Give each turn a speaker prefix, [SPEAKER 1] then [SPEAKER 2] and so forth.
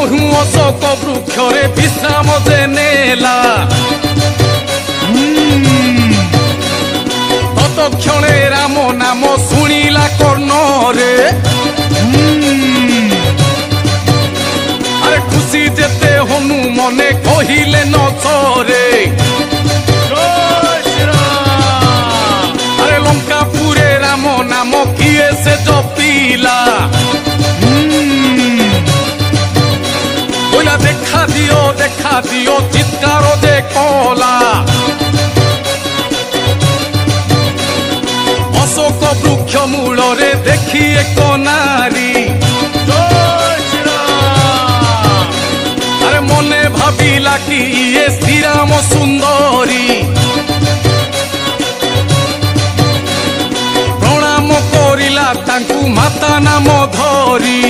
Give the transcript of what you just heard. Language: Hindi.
[SPEAKER 1] तहु अशोक वृक्षरे विश्राम जे नेला तत्क्षणे राम नाम शुणिला कर्ण रे अरे खुशी जेते हनुमने कहिले न चरे अरे लंकापुरे राम नाम किए से जपिला बोला देखा दियो चित्कार दे कला अशोक वृक्ष मूल रे देखी एक नारी अरे मने भाविला कि ये श्रीराम सुंदरी प्रणाम करिला तांकु माता नाम धरी